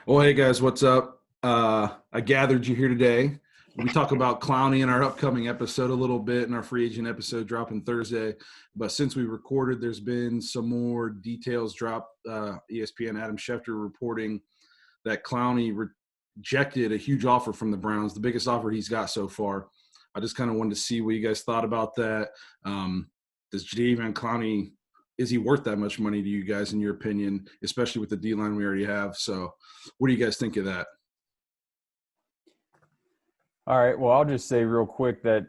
Well, hey guys, what's up? I gathered you here today. We talk about Clowney in our upcoming episode a little bit, in our free agent episode dropping Thursday. But since we recorded, there's been some more details dropped. ESPN Adam Schefter reporting that Clowney rejected a huge offer from the Browns, the biggest offer he's got so far. I just kind of wanted to see what you guys thought about that. Does Jadeveon Clowney, is he worth that much money to you guys, in your opinion, especially with the D-line we already have? So what do you guys think of that? All right. Well, I'll just say real quick that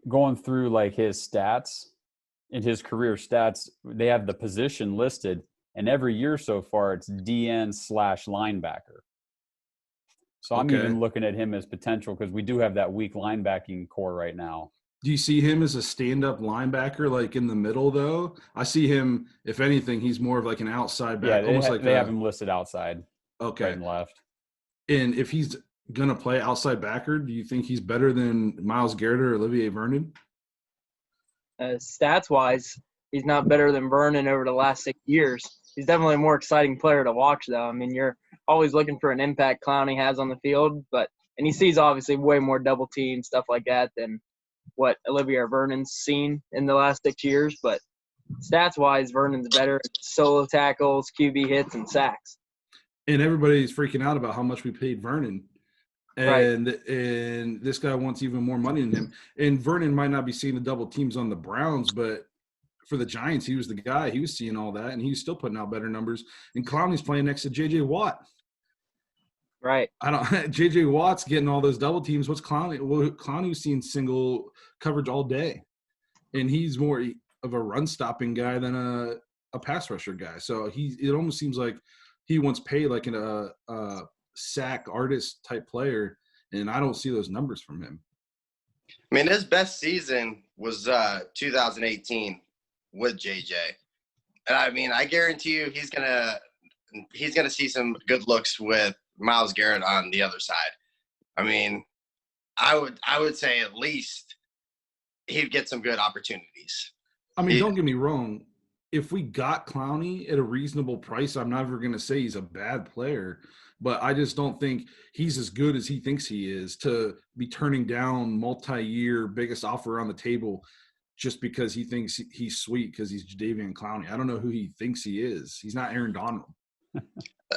going through like his stats and his career stats, they have the position listed, and every year so far it's DN/linebacker. So I'm even looking at him as potential because we do have that weak linebacking core right now. Do you see him as a stand-up linebacker, like in the middle, though? I see him, if anything, he's more of like an outside back. Yeah, they have him listed outside, right and left. And if he's going to play outside backer, do you think he's better than Myles Garrett or Olivier Vernon? Stats-wise, he's not better than Vernon over the last 6 years. He's definitely a more exciting player to watch, though. I mean, you're always looking for an impact Clowney has on the field, and he sees obviously way more double team, stuff like that, than what Olivier Vernon's seen in the last 6 years. But stats-wise, Vernon's better at solo tackles, QB hits, and sacks. And everybody's freaking out about how much we paid Vernon. And this guy wants even more money than him. And Vernon might not be seeing the double teams on the Browns, but for the Giants, he was the guy. He was seeing all that, and he was still putting out better numbers. And Clowney's playing next to J.J. Watt. Right. J.J. Watt's getting all those double teams. What's Clowney? Well, Clowney was seeing single coverage all day. And he's more of a run-stopping guy than a pass rusher guy. So it almost seems like he wants paid like a sack artist type player, and I don't see those numbers from him. I mean, his best season was 2018 with JJ, and I mean, I guarantee you he's gonna see some good looks with Myles Garrett on the other side. I mean, I would say at least he'd get some good opportunities. I mean, don't get me wrong. If we got Clowney at a reasonable price, I'm never going to say he's a bad player, but I just don't think he's as good as he thinks he is to be turning down multi-year biggest offer on the table just because he thinks he's sweet because he's Jadeveon Clowney. I don't know who he thinks he is. He's not Aaron Donald.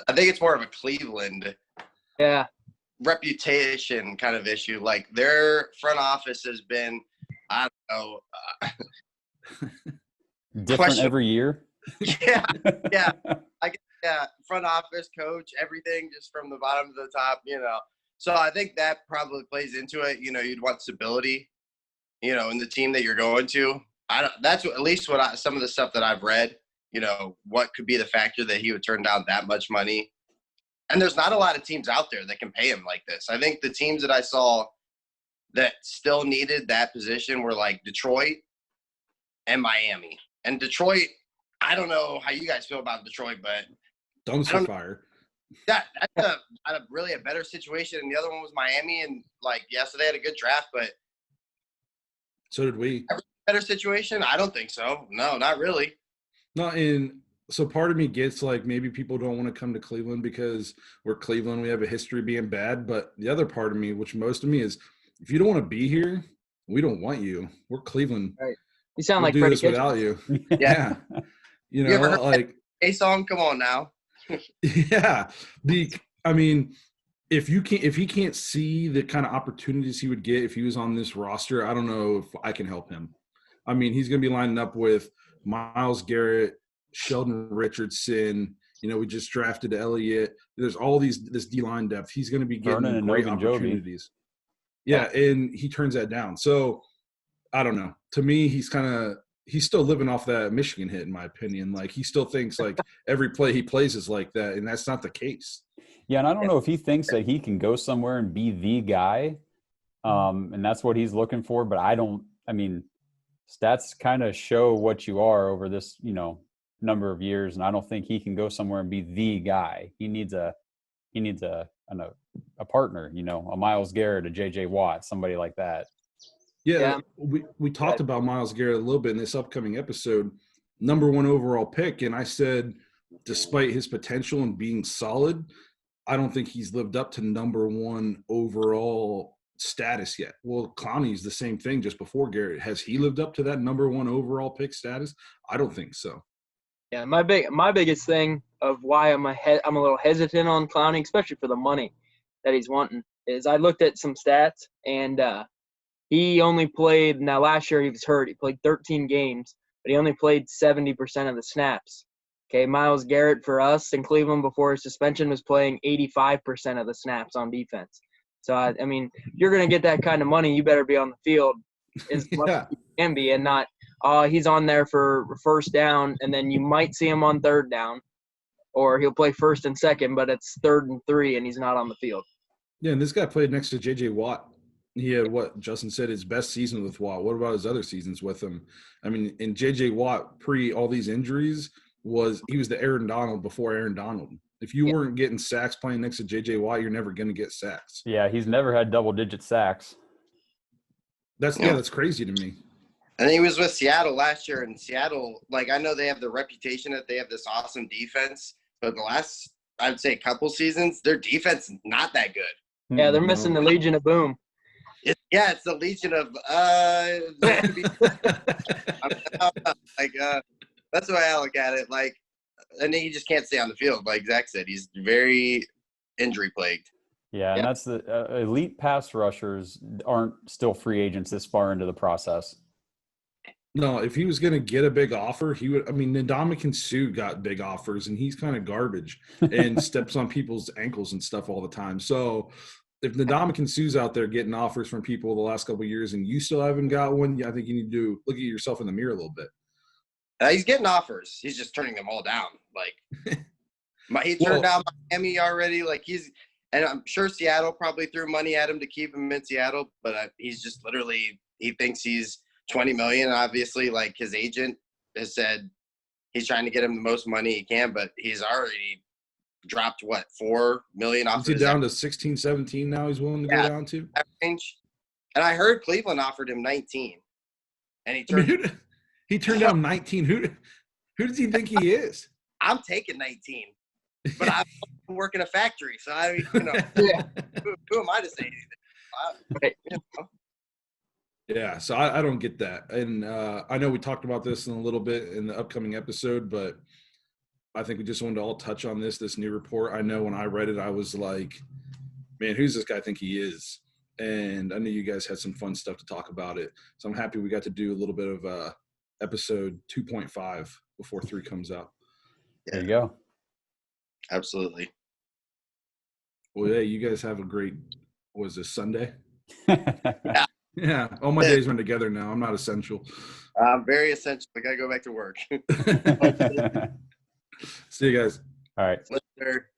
I think it's more of a Cleveland reputation kind of issue. Like their front office has been, I don't know, different every year. Yeah. Front office, coach, everything just from the bottom to the top, So I think that probably plays into it. You'd want stability, in the team that you're going to. That's at least some of the stuff that I've read, what could be the factor that he would turn down that much money. And there's not a lot of teams out there that can pay him like this. I think the teams that I saw that still needed that position were like Detroit and Miami. And Detroit, I don't know how you guys feel about Detroit, but dumpster fire. That's really a better situation. And the other one was Miami. And so they had a good draft, but so did we. Better situation? I don't think so. No, not really. No, and so part of me gets like maybe people don't want to come to Cleveland because we're Cleveland. We have a history of being bad. But the other part of me, which most of me is, if you don't want to be here, we don't want you. We're Cleveland. Right. You sound we'll like do Freddie this without you. Yeah. You ever heard like a song? Come on now. Yeah. I mean, if he can't see the kind of opportunities he would get if he was on this roster, I don't know if I can help him. I mean, he's going to be lining up with Myles Garrett, Sheldon Richardson. We just drafted Elliott. There's all this D-line depth. He's going to be getting great opportunities. Yeah, and he turns that down. So I don't know. To me, he's still living off that Michigan hit, in my opinion. Like, he still thinks like every play he plays is like that, and that's not the case. Yeah, and I don't know if he thinks that he can go somewhere and be the guy, and that's what he's looking for. But stats kind of show what you are over this, number of years, and I don't think he can go somewhere and be the guy. He needs a partner, a Myles Garrett, a J.J. Watt, somebody like that. Yeah. We talked about Myles Garrett a little bit in this upcoming episode. Number 1 overall pick, and I said, despite his potential and being solid, I don't think he's lived up to number one overall status yet. Well, Clowney's the same thing just before Garrett. Has he lived up to that number one overall pick status? I don't think so. Yeah, my biggest thing of why I'm a little hesitant on Clowney, especially for the money that he's wanting, is I looked at some stats, and he only played – now last year he was hurt. He played 13 games, but he only played 70% of the snaps. Okay, Myles Garrett for us in Cleveland before his suspension was playing 85% of the snaps on defense. So, I mean, if you're going to get that kind of money, you better be on the field as much as you can be, and not he's on there for first down, and then you might see him on third down, or he'll play first and second, but it's 3rd and 3 and he's not on the field. Yeah, and this guy played next to J.J. Watt. He had, what Justin said, his best season with Watt. What about his other seasons with him? I mean, in J.J. Watt, pre all these injuries, he was the Aaron Donald before Aaron Donald. If you weren't getting sacks playing next to J.J. Watt, you're never going to get sacks. Yeah, he's never had double-digit sacks. That's crazy to me. And he was with Seattle last year, and Seattle, like, I know they have the reputation that they have this awesome defense, but the last, I'd say, couple seasons, their defense is not that good. Yeah, they're missing the Legion of Boom. It's the Legion of that's the way I look at it. Like, and he just can't stay on the field. Like Zach said, he's very injury plagued. Yeah, and that's the elite pass rushers aren't still free agents this far into the process. No, if he was going to get a big offer, he would. I mean, Ndamukong Suh got big offers, and he's kind of garbage and steps on people's ankles and stuff all the time. So if Ndamukong Suh's out there getting offers from people the last couple of years and you still haven't got one, I think you need to look at yourself in the mirror a little bit. He's getting offers. He's just turning them all down. Like, he turned down Miami already. Like, and I'm sure Seattle probably threw money at him to keep him in Seattle, but he's just literally, he thinks he's $20 million. Obviously, like, his agent has said he's trying to get him the most money he can, but he's already dropped, what, $4 million off. Is he down to 16, 17 now he's willing to go down to? That range. And I heard Cleveland offered him 19. And he turned he turned down 19. Who does he think he is? I'm taking 19. But I work in a factory, so I mean, who am I to say anything? Yeah, so I don't get that. And I know we talked about this in a little bit in the upcoming episode, but I think we just wanted to all touch on this new report. I know when I read it, I was like, man, who's this guy think he is? And I knew you guys had some fun stuff to talk about it. So I'm happy we got to do a little bit of episode 2.5 before 3 comes out. There you go. Absolutely. Well, yeah, you guys have a great, was this Sunday? Yeah. Yeah, all my days run together now. I'm not essential. I'm very essential. I got to go back to work. See you guys. All right. Later.